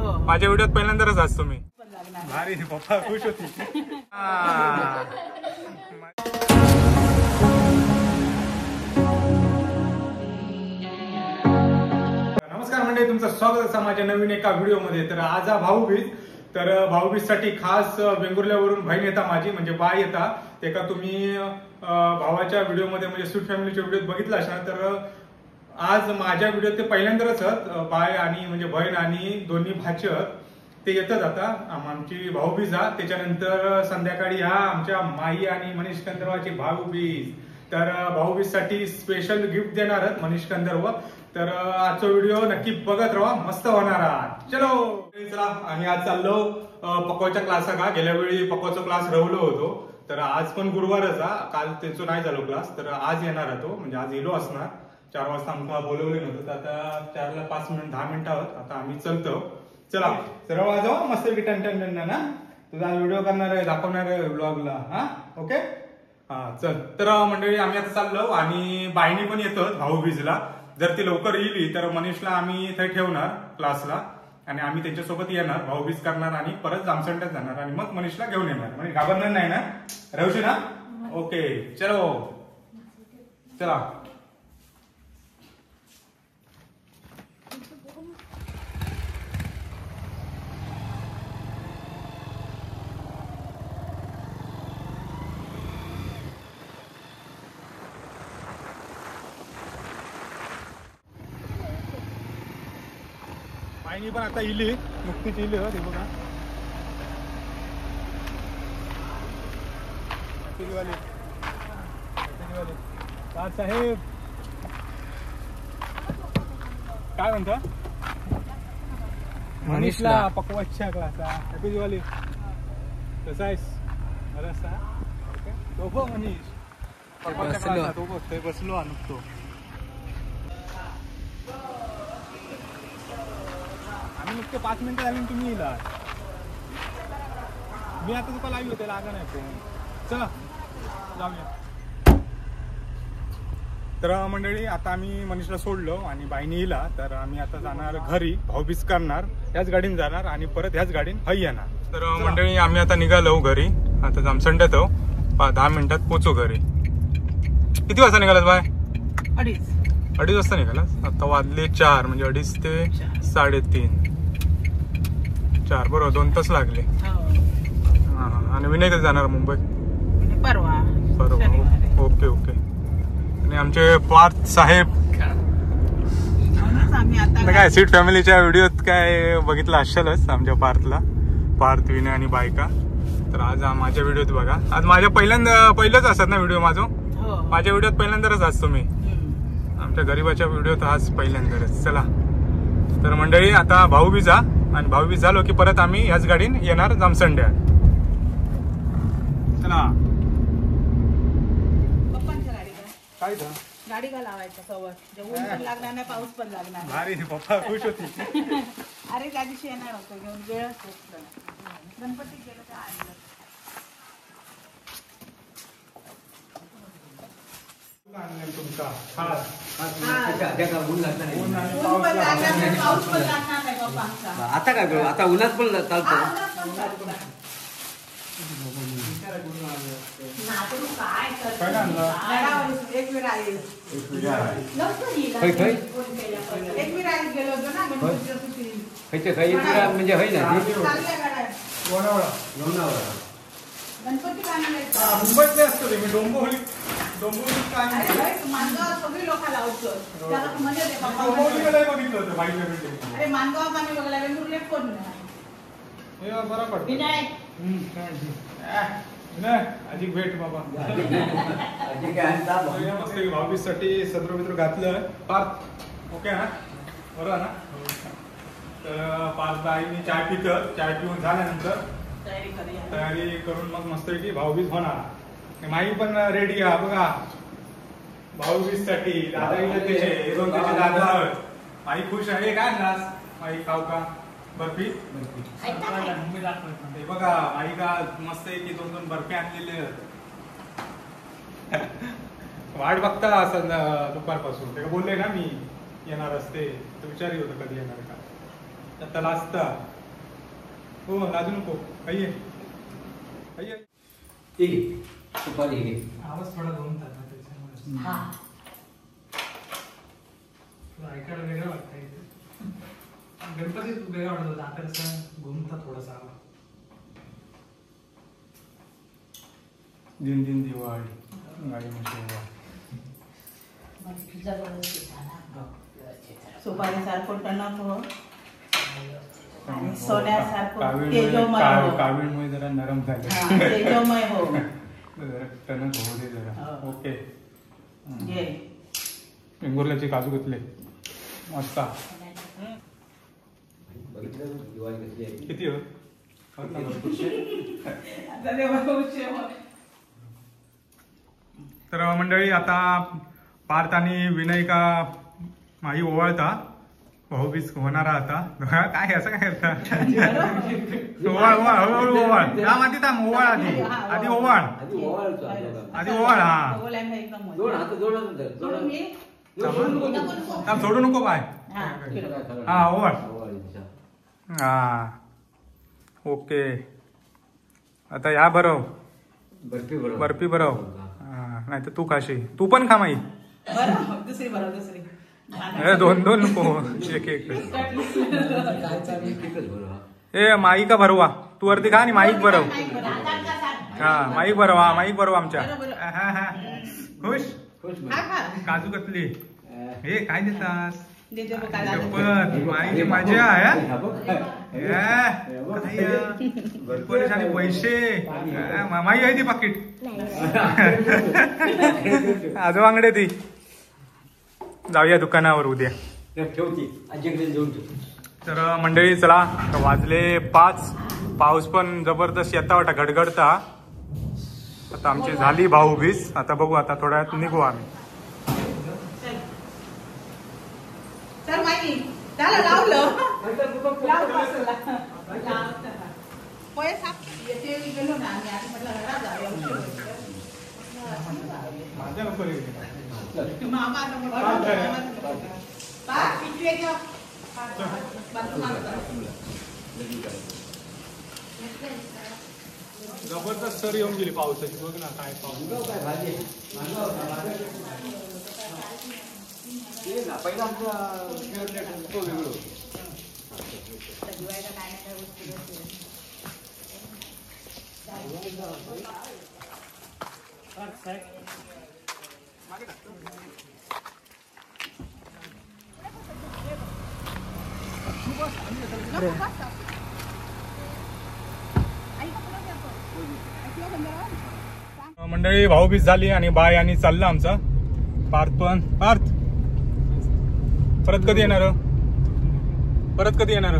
माझ्या व्हिडिओत पहिल्यांदाच आज तुम्ही भारी पप्पा खुश होती. नमस्कार मंडळी, तुमचं स्वागत आहे माझ्या नवीन एका व्हिडिओमध्ये. तर आज हा भाऊबीज. तर भाऊबीज साठी खास वेंगुर्ल्यावरून बहीण येता माझी, म्हणजे बाय येता. ते का तुम्ही भावाच्या व्हिडिओमध्ये म्हणजे स्वीट फॅमिलीच्या व्हिडिओत बघितला असाल. तर आज माझ्या व्हिडिओत ते पहिल्यांदाच बाय आणि म्हणजे बहीण आणि दोन्ही भाचे ते येतात. आता आमची भाऊबीज हा. त्याच्यानंतर संध्याकाळी हा आमच्या माई आणि मनीष कंदर्वाची भाऊबीज. तर भाऊबीज साठी स्पेशल गिफ्ट देणार आहेत मनीष कंदर्व. तर आजचा व्हिडिओ नक्की बघत राहा, मस्त होणार आहे. चलो चला. आणि आज चाललो पक्वाच्या क्लास का. गेल्या वेळी पक्वाचा क्लास रवलो होतो. तर आज पण गुरुवारच हा. काल त्यांचं नाही झालो क्लास. तर आज येणार तो, म्हणजे आज येलो असणार. 4 वाजता आमका बोलवले नव्हतं. तर आता 4ला 5 मिनिट 10 मिनिटं आहोत. आता आम्ही चलतो. चला सरळ वाजवा मस्त की टन ना. तुझा व्हिडिओ करणार आहे, दाखवणार आहे ब्लॉगला. हा ओके हा चल. तर मंडळी आम्ही आता चाललो आणि बाईनी पण येतो भाऊबीजला. जर ती लवकर येईल तर मनीषला आम्ही इथे ठेवणार क्लासला आणि आम्ही त्यांच्यासोबत येणार, भाऊबीज करणार आणि परत जामसंड्यात जाणार आणि मग मनीषला घेऊन येणार. म्हणजे घाबरणार नाही ना, राहूशी ना. ओके चलो चला. बाईनी पण आता इली, नुकतीच इली हो. ते बघा साहेब काय म्हणता मनीषला पकवाच्या क्लास. हॅपी दिवाळी. कसा आहेस? बरं तो बघ मनीष पकवाच्या क्लास तो बघ. ते बसलो अनुकतो. आम्ही नुकते 5 मिनिटं झाली तुम्ही येला. मी आता तुका लाईव्ह होते, लागा नाही फोन. चला जाऊया. तर मंडळी आता आम्ही मनीषला सोडलो आणि बाईनी येला. तर आम्ही आता जाणार घरी, भाऊबीज करणार. ह्याच गाडीने जाणार आणि परत ह्याच गाडीने हई येणार. तर मंडळी आम्ही आता निघालो घरी. आता जामसंड्यात 10 मिनिटात पोचू घरी. किती वाजता निघालास बाय? 2:30 वाजता निघालास. आता वाजले 4, म्हणजे 2:30 ते 3:30 4 बरोबर 2 तास लागले. आणि विनय कधी जाणार मुंबई? परवा. Okay okay. आणि आमचे पार्थ साहेब काय स्वीट फॅमिलीच्या व्हिडिओत काय बघितलं असेलच आमच्या पार्थ विनय आणि बायका. तर आज माझ्या व्हिडिओत बघा. आज माझ्या पहिलंच असतात ना व्हिडिओ माझ्या व्हिडिओत पहिल्यांदाच असतो मी. आमच्या गरीबाच्या व्हिडिओत आज पहिल्यांदाच. चला तर मंडळी आता भाऊबीजा आणि भाऊबीज झालो की परत आम्ही ह्याच गाडीने येणार जामसंड्यात. चला. काय गाडी का लावायचं सवय. ऊन पण लागणार नाही, पाऊस पण लागणार नाही. भारी पप्पा खुश होती. अरे त्या दिवशी येणार होतो घेऊन, वेळच होत गणपती गेलं तर आणलं. तुमचा आता काय करू, आता उन्हात पण चालतो. म्हणजे होई ना गणपती मुंबईतले असतो ते. मी डोंबिवली सगळी लोक लावतो. बघितलं होतं बाईच्या व्हिडिओ. अरे मानगाव आम्ही बघला, वेंगुर्ले कोण बरं पडतं. विनय अधिक भेट बाबा. भाऊबीज साठी सदर मित्र घातलं. पार्थ ओके ना, बरोबर ना. तर पार्थ बाईनी चाय पितं. चाय पिऊन झाल्यानंतर तयारी करून मग मस्त की भाऊबीज होणार. माई पण रेडी आहे बघा भाऊबीज साठी. दादा त्याचे दादा. माई खुश आहे. काय नास माई खाऊ का बर्फी? हे बघा आई का मस्त आहे की 2-2 बर्फी आणलेले. वाट बघता असं दुपारपासून. ते बोलले ना मी येणार असते. विचारही होतं कधी येणार का. आता लाजता हो लाजू नको आई आई ठीक आहे सुपारी घे. आवाज थोडा घुमतात ना त्याच्यामुळे तुला ऐकायला वेगळं वाटतं इथे. गणपतीत वेगळा वाटत होता, आता कसं घुमता थोडासा आवाज. दिन दिन दिवाळी गाडी म्हशी सुपारीसारखं टणक हो आणि सोन्यासारखं तेजोमय हो. कावीळमुळे जरा नरम झाले. हा, तेजोमय हो. जरा टणक होऊ दे जरा. हो. ओके ये वेंगुर्ल्याचे काजू घेतले मस्त. बघितलं दिवाळी कसली आहे. किती हो आता ते बघूचे हो. तर मंडळी आता पार्थ आणि विनयिका माई ओवाळता भाऊबीज होणारा आता. काय असं काय करता ओवाळ ओवाळ हळूहळू ओवाळ त्या माती थांब ओवाळ आधी ओवाळ आधी ओवाळतो आधी ओवाळ. हा बोलायला एकदम मजा. जोड हात जोड नंतर जोडून घे. थांब, सोडू नको पाय. हा, हा ओवाळ. ओवाळीच्या. हा ओके आता या बरं बर्फी बरोबर. बर्फी बरं. नाही तर तू खाशी. तू पण खा माई. बरं दुसरी बरं दुसरी. दोन दोन नको एक एक. काय चालू ठीकच बरोबर. ए माई का भरवा तू वरती खा आणि माईक भरव. हा माईक भरवा माईक भरवा आमच्या. हा हा खुश खुश काजू कतली. हे काय देतास देते बघ काय शपथ माईची मजा आहे. आणि पैसे माई आहे ती पाकिट आजोबांकडे ती. जाऊया दुकानावर उद्या. ठेवती आजीकडे घेऊन ठेव. तर मंडळी चला वाजले 5. पाऊस पण जबरदस्त येता वाटा गडगडता. आता आमची झाली भाऊबीज. आता बघू आता थोड्या वेळात निघू आम्ही. चल माहिती त्याला लावलं पोहे साप येते गेलो ना आम्ही आता म्हटलं घरात जाऊया. माझ्या नको रे. मामा आता म्हटलं पा पिशवी घ्या. जबरदस्त सर येऊन गेली पावसाची. बघ ना काय पाऊस. काय भाजी ते ना पहिला आमचा तो वेगळं. मंडळी भाऊबीज झाली आणि बाय आणि चाललं आमचा पार्थ पण. पार्थ परत कधी येणार परत कधी येणार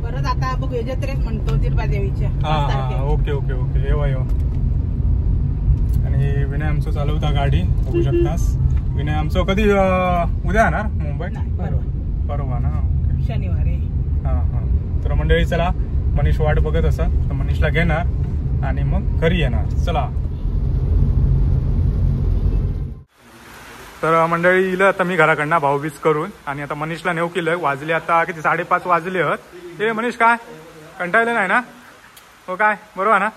परत आता बघू जत्रेत म्हणतो तिरुपादेवीच्या. हा हा ओके ओके ओके येवा येवा. आणि विनय आमचं चालवता गाडी बघू शकतास. विनय आमचं कधी उद्या येणार मुंबईत परवा ना. ओके शनिवारी. हा हा तर मंडळी चला मनीष वाट बघत असा तर मनीषला घेणार आणि मग घरी येणार. चला तर मंडळी इलं आता मी घराकडनं भाऊबीज करून आणि आता मनीषला नेऊ केलं. वाजले आता किती 5:30 वाजले आहेत. हे मनीष काय कंटाळलं नाही ना हो काय बरोबर ना.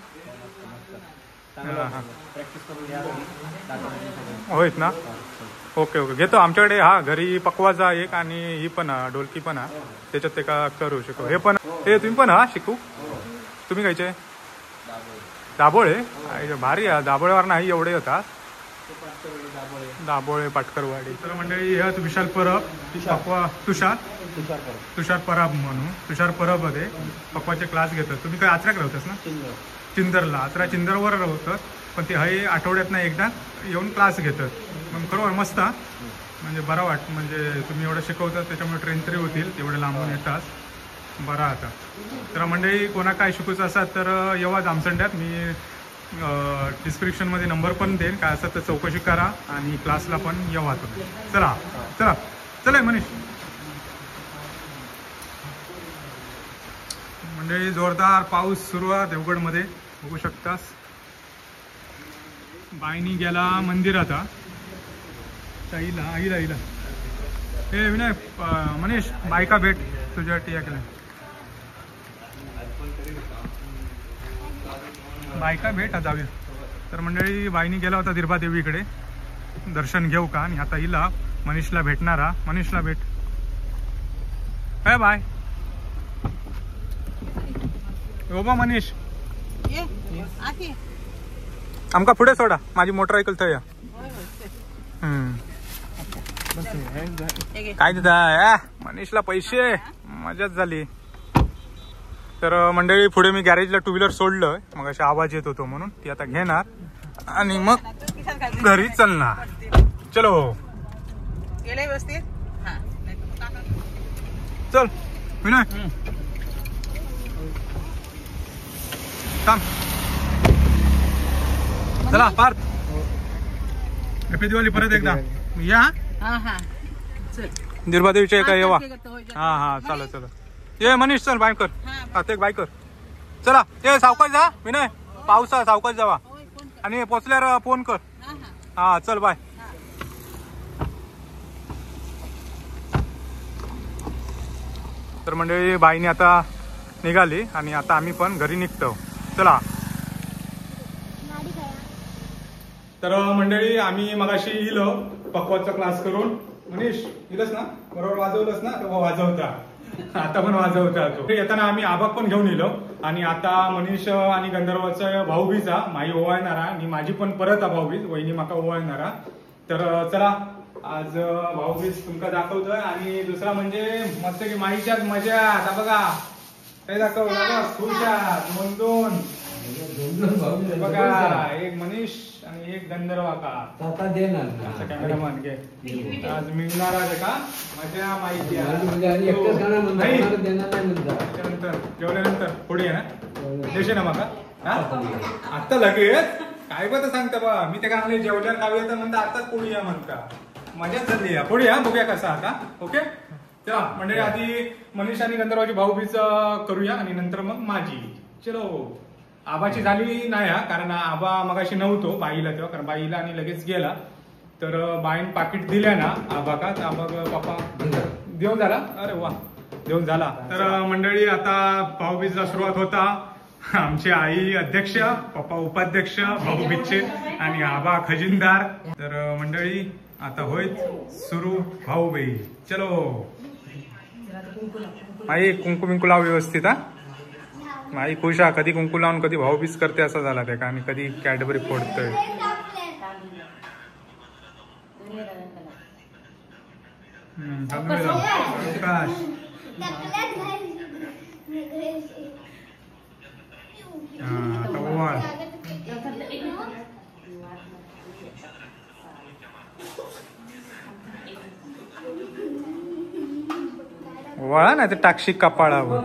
होईत ना ओके ओके घेतो आमच्याकडे. हा घरी पकवाजा एक आणि ही पण ढोलकी पण हा त्याच्यात ते का करू शकू. हे पण हे तुम्ही पण हा शिकू. तुम्ही खायचे दाभोळे भारी दाभोळेवर नाही एवढे होता. दाभोळे पाटकरवाडी. तर मंडळी ह्या विशाल परब पकवा तुषार परब म्हणून तुषार परब मध्ये पकवाचे क्लास घेतात. तुम्ही काय आचऱ्याक राहतास ना चिंदरला. आचरा चिंदरवर राहतात पण ते हे आठवड्यात एकदा येऊन क्लास घेतात. मग खरोबर मस्त म्हणजे बरा वाट म्हणजे तुम्ही एवढं शिकवतात त्याच्यामुळे ट्रेन तरी होतील तेवढे लांबून येतात बरा आता. तर मंडळी कोणा काय शिकूचं असाल तर येवा जामसंड्यात. मी डिस्क्रिप्शनमध्ये नंबर पण देईन. काय असं तर चौकशी करा आणि क्लासला पण येवा तुम्ही. चला चला चला मनीष. मंडळी जोरदार पाऊस सुरू आहे देवगडमध्ये बघू शकतास. बाईनी गेला मंदिरात. आईला हे विनय मनीष बायका भेट तुझ्यासाठी ऐकलं बायका भेट जाऊया. तर मंडळी बाईनी गेला होता दिरबा देवीकडे दर्शन घेऊ का आणि आता हिला मनीषला भेटणारा. मनीषला भेट. बाय बाबा मनीष आमका पुढे सोडा. माझी मोटरसायकल थंय. काय देता मनीषला पैसे. मजाच झाली. तर मंडळी पुढे मी गॅरेजला टू व्हीलर सोडलं मग अशा आवाज येत होतो म्हणून ती आता घेणार आणि मग घरी चालणार. चलो गेले व्यवस्थित. चल विनय थांब. चला पार्थ हॅपी दिवाळी परत एकदा या. दिरबादेवीच्या एका येवा. हा हा चला चला ये मनीष चल बाय कर. एक बाय कर. चला ये सावकाश जा विनय. पावसा सावकाश जावा आणि पोचल्यावर फोन कर. हा चल बाय. तर मंडळी बाईने आता निघाली आणि आता आम्ही पण घरी निघतो. चला. तर मंडळी आम्ही मगाशी इलो पकवाचा क्लास करून. मनीष इलस ना बरोबर वाजवलंस ना तेव्हा वाजवता. आता पण वाजवता तो. येताना आम्ही आबाक पण घेऊन इलो आणि आता मनीष आणि गंधर्वाचा भाऊबीजा माई ओवाळणारा आणि माझी पण परत भाऊबीज वहिनी माका ओवाळणारा. तर चला आज भाऊबीज तुमका दाखवतोय आणि दुसरा म्हणजे मस्त की माईच्याच मजा. आता बघा काय दाखवलं खुशा दोन दोन बघा. एक मनीष आणि एक गंधर्व का कॅमेरामॅन घे. आज मिळणार आहे का मजा माहिती. त्याच्यानंतर जेवल्यानंतर पुढे आहे ना देशे ना माका. आता लगेच काय बघ सांगता बा मी ते काय जेवल्यावर खाऊया तर म्हणता आताच पुढे या म्हणता. मजाच झाली. पुढे या बघूया कसा आता. ओके चला म्हणजे आधी मनीष आणि गंधर्वाची भाऊबीज करूया आणि नंतर मग माझी. चलो. आबाची झाली नाही हा कारण आबा मगाशी नव्हतो बाईला तेव्हा कारण बाईला आणि लगेच गेला. तर बाईन पाकिट दिल्या ना आबा का आबा पप्पा देऊन झाला. अरे वा देऊन झाला. तर मंडळी आता भाऊबीजला सुरुवात होता. आमची आई अध्यक्ष पप्पा उपाध्यक्ष भाऊबीजचे आणि आबा खजिनदार. तर मंडळी आता होईल सुरू भाऊबीज. चलो आई कुंकू बिंकू लाव व्यवस्थित. हा आई खुश हा. कधी कुंकू लावून कधी भाऊबीज करते असं झाला ते का आणि कधी कॅडबरी फोडतोय. आता ओवाळ. ओवाळा नाही तर टाकशी कपाळावर.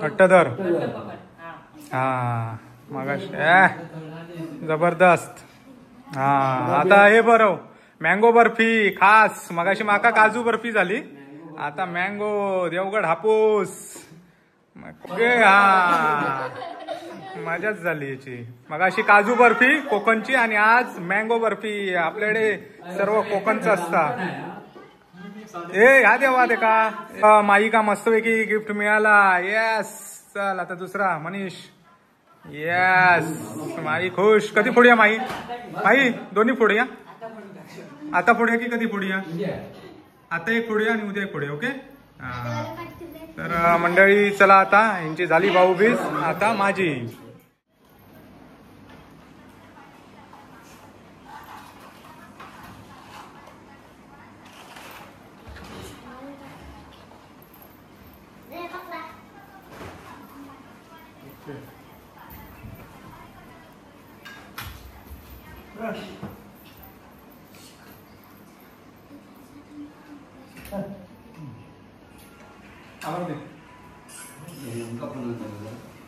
घट्टधर. हा मगाशी जबरदस्त. हा आता हे बरं मँगो बर्फी खास. मगाशी माका काजू बर्फी झाली आता मँगो देवगड हापूस. हा मजाच झाली याची. मगाशी काजू बर्फी कोकणची आणि आज मँगो बर्फी. आपल्याकडे सर्व कोकणचं असतं. ए ह्या देवा ते का माई का मस्तपैकी गिफ्ट मिळाला. येस. चल आता दुसरा मनीष. येस माई खुश. कधी फोडूया माई. माई दोन्ही फोडूया. आता फोडूया की कधी फोडूया. आता एक फोडूया आणि उद्या एक फोडूया. ओके. तर मंडळी चला आता यांची झाली भाऊबीज आता माझी.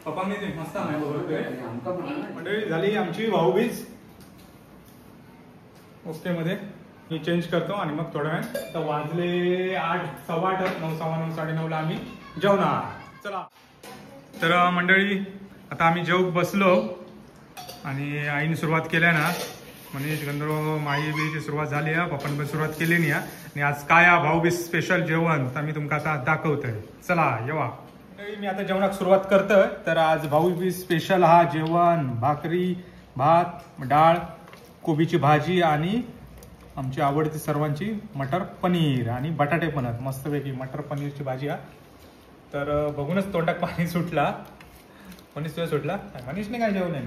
पप्पांनी ते मस्त मंडळी झाली आमची भाऊबीज. ओके मध्ये मी चेंज करतो आणि मग थोड्या वेळ. तर वाजले 8 सव्वा 8 9 सव्वा 9 9:30 आम्ही जेवणार. चला. तर मंडळी आता आम्ही जेवूक बसलो आणि आईने सुरुवात केल्या ना मनीष गंधर्व माई बीची सुरुवात झाली आहे, पप्पान पण सुरुवात केली नाही आहे. आणि आज काय भाऊबीज स्पेशल जेवण तर मी तुमका आता दाखवतोय. चला येवा. मी आता जेवणाक सुरुवात करतोय. तर आज भाऊबीज स्पेशल हा जेवण भाकरी, भात, डाळ, कोबीची भाजी आणि आमची आवडती सर्वांची मटर पनीर आणि बटाटे पण आहेत मस्तपैकी मटर पनीरची भाजी. हा तर बघूनच तोंडात पाणी सुटला. मनीष तुझ्या सुटला? मनीषने काय जेवण आहे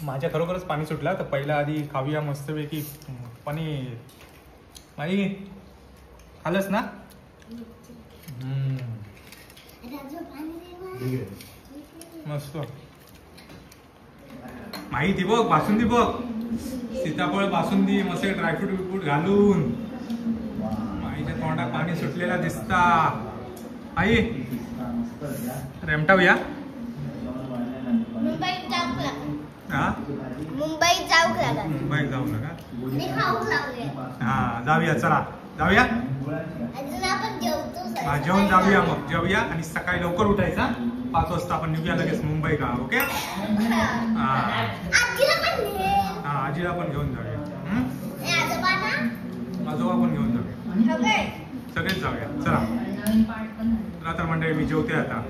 माझ्या खरोखरच पाणी सुटला. तर पहिला आधी खाऊया मस्तपैकी पनीर. माई खालस ना? मस्त. माई ती बघ बासुंदी बघ, सीताफळ बासुंदी मस्त ड्रायफ्रूट बिफ्रूट घालून. माईच्या तोंडात पाणी सुटलेला दिसता. आई रेमटावूया. हा मुंबईत जाऊ लागला. मुंबईत जाऊ नका. मी खाऊक लागले. हा जाऊया, चला जाऊया. अजून आपण जेवतो. हा जेवण जाऊया, मग जेवूया आणि सकाळी लवकर उठायचा. 5 वाजता आपण निघूया लगेच मुंबई का. ओके. हा हा आजीला पण घेऊन जाऊया. आजोबा पण घेऊन जाऊया. सगळेच जाऊया. चला तर मंडळी मी जेवते आता.